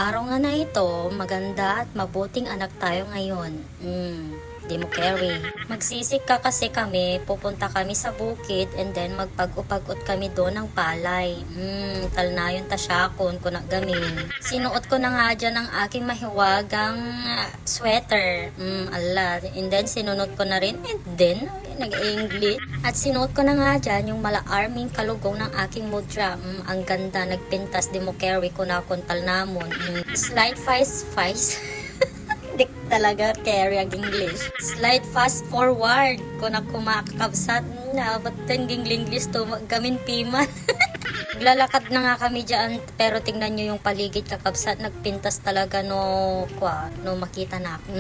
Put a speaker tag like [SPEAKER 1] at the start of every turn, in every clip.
[SPEAKER 1] araw nga na ito, maganda at mabuting anak tayo ngayon. Di mo carry. Magsisik ka kasi kami, pupunta kami sa bukid and then magpag-upag-ut kami doon ng palay. Talnayon ta syakon ko na gamin. Sinuot ko na nga dyan ang aking mahiwagang sweater. And then sinunod ko na rin and then nag-English. At sinuot ko na nga dyan yung mala-arming kalugong ng aking mudra. Ang ganda, nagpintas di mo carry ko na akong talnamon. Slide face. Dik talaga carry ang English. Slide fast forward ko na kumakakabsat na ba't yung English to gamin piman. Naglalakad na nga kami dyan pero tingnan nyo yung paligid kakabsat, nagpintas talaga no makita na ako.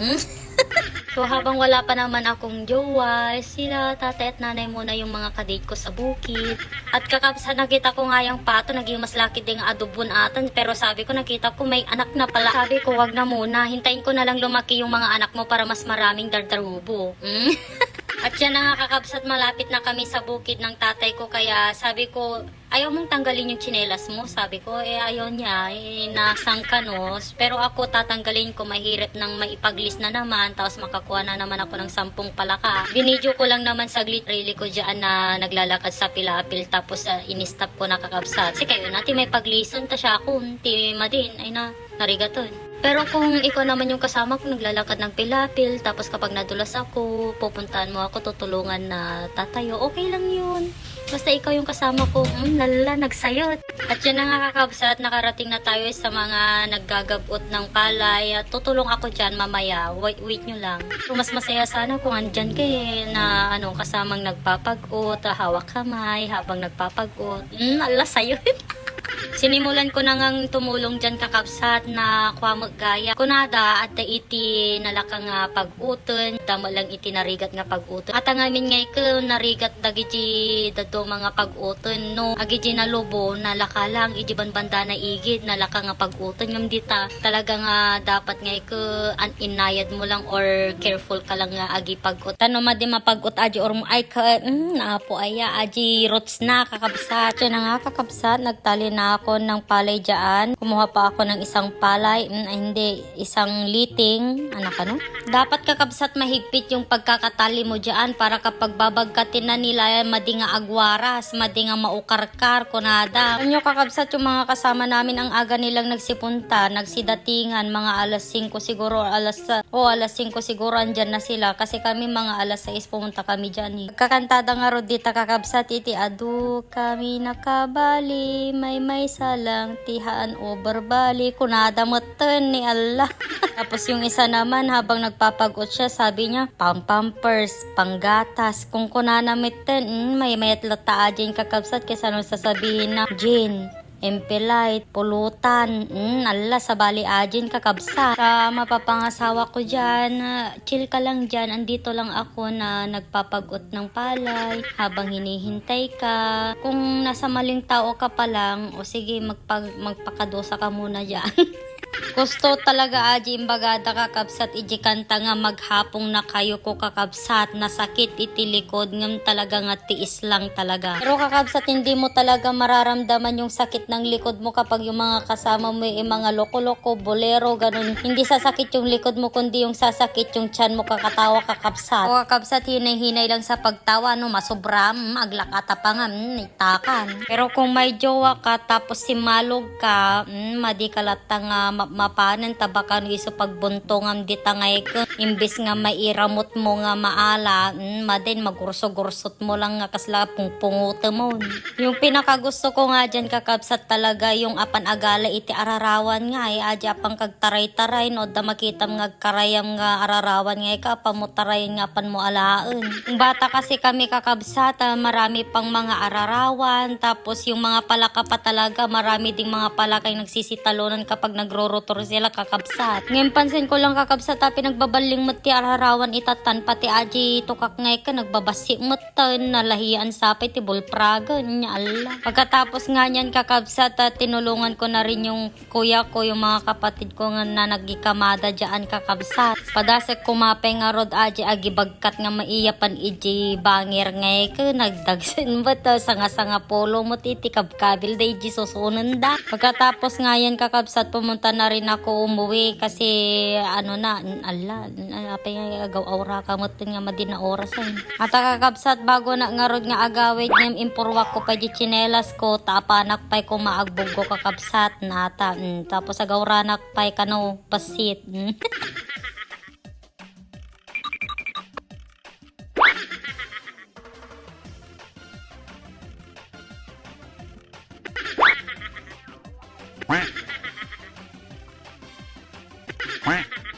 [SPEAKER 1] So habang wala pa naman akong jowa, sila tatay at nanay muna yung mga kadate ko sa bukid. At kakabsat nakita ko nga yung pato, naging mas laki din adobon atan. Pero sabi ko nakita ko may anak na pala. Sabi ko wag na muna, hintayin ko na lang lumaki yung mga anak mo para mas maraming dardarubo. At yan na nga kakabsat, malapit na kami sa bukid ng tatay ko, kaya sabi ko, ayaw mong tanggalin yung tsinelas mo. Sabi ko, ayaw niya, nasang ka no. Pero ako tatanggalin ko, mahirap nang maipaglis na naman, tapos makakuha na naman ako ng 10 palaka. Binidyo ko lang naman saglit really ko dyan na naglalakad sa pilapil, tapos in-stop ko na kakabsat. Kasi kayo natin may paglisan, ta siya ako, ti madin, ay na, narigaton. Pero kung ikaw naman yung kasama ko, naglalakad ng pilapil, tapos kapag nadulas ako, pupuntahan mo ako, tutulungan na tatayo, okay lang yun. Basta ikaw yung kasama ko, lala, nagsayot. At yan na nga kakabsat, nakarating na tayo sa mga naggagabot ng palay. At tutulong ako dyan mamaya, wait nyo lang. So, mas masaya sana kung andyan kayo na kasamang nagpapag-ut, hawak kamay habang nagpapag-ut. Ala, sayot. Sinimulan ko na ngang tumulong dyan kakabsat na kwa maggaya. Kunada at iti nalaka nga pag-uton. Damo lang iti narigat nga pag-uton. At ang amin ngay ko narigat dagiti dato mga pag-uton. No, agiti na lobo nalaka lang iti banbanda na igid nalaka nga pag-uton. Ngam dita talaga nga dapat ngay ko inayad mo lang or careful ka lang nga agi pag-ut. Tano ma di mapag-ut aji or mo ay ka naapo aya aji roots na kakabsat. Yan nga kakabsat, nagtali na ako ng palay dyan. Kumuha pa ako ng isang palay. Isang liting. Dapat kakabsat mahigpit yung pagkakatali mo dyan para kapag babagkatin na nila, madinga agwaras, madinga maukarkar, kunada. Ano kakabsat yung mga kasama namin ang aga nilang nagsipunta, nagsidatingan, mga alas 5 siguro, alas 5 siguro andyan na sila. Kasi kami mga alas 6 pumunta kami dyan. Kakantada nga ro dita kakabsat, iti adu kami nakabali, may salang tihaan over bali, kunada moten ni Allah. Tapos yung isa naman habang nagpapagot siya, sabi niya pampers, panggatas, kung kunana mitten, may mayat lata dyan kakabsat kaysa nung sasabihin na gin, empelite, pulutan, ala sa bali ajin kakabsa. Sa mapapangasawa ko dyan, chill ka lang dyan, andito lang ako na nagpapagot ng palay habang hinihintay ka. Kung nasa maling tao ka pa lang, o sige magpakadosa ka muna dyan. Gusto talaga aji imbagada kakabsat iji kanta nga maghapong na kayo ko kakabsat, nasakit iti likod ngam talaga nga tiis lang talaga. Pero kakabsat hindi mo talaga mararamdaman yung sakit ng likod mo kapag yung mga kasama mo yung mga loko-loko, bolero, ganun. Hindi sasakit yung likod mo kundi yung sasakit yung tiyan mo kakatawa kakabsat. O kakabsat hinay-hinay lang sa pagtawa masobra, aglakata pa nga, itakan. Pero kung may jowa ka tapos simalog ka, madi kalata nga mapanan tabakan iso pagbuntong dita ngay ka imbis nga mairamot mo nga maala madin magurso-gursot mo lang nga kasla pungpunguta mo. Yung pinakagusto ko nga dyan kakabsat talaga yung apan agala iti ararawan nga aja pang kagtaray-taray no da makitam nga karayam nga ararawan nga ka pamutaray nga pan mo alaan. Yung bata kasi kami kakabsat marami pang mga ararawan, tapos yung mga palaka pa talaga marami ding mga palakay nagsisitalonan kapag nagrorotor sila kakabsat. Ngayon pansin ko lang kakabsat pinagbabaling mo ti ararawan itatan pati aji tukak ngay ka nagbabasi mo nalahian sapay ti bulpragan niya Allah. Pagkatapos nga niyan kakabsat tinulungan ko na rin yung kuya ko, yung mga kapatid ko nga na nagikamada dyan kakabsat. Padasek kumapay nga rod aji agibagkat nga maiyapan iji bangir ngay ka nagdagsin ba to sanga-sanga polo mo ti kabkabil da iji susunan da. Pagkatapos nga yan kakabsat pumunta na rin ako umuwi kasi ano na, apay nga agaw aura kamot nga madina oras ay. At kakabsat bago na ngarod nga agawid ngem impurwak ko pa di chinelas ko taapanak pay ko maagbog ko kakabsat nata. Tapos agaw ranak pay kano pasit.
[SPEAKER 2] Quack.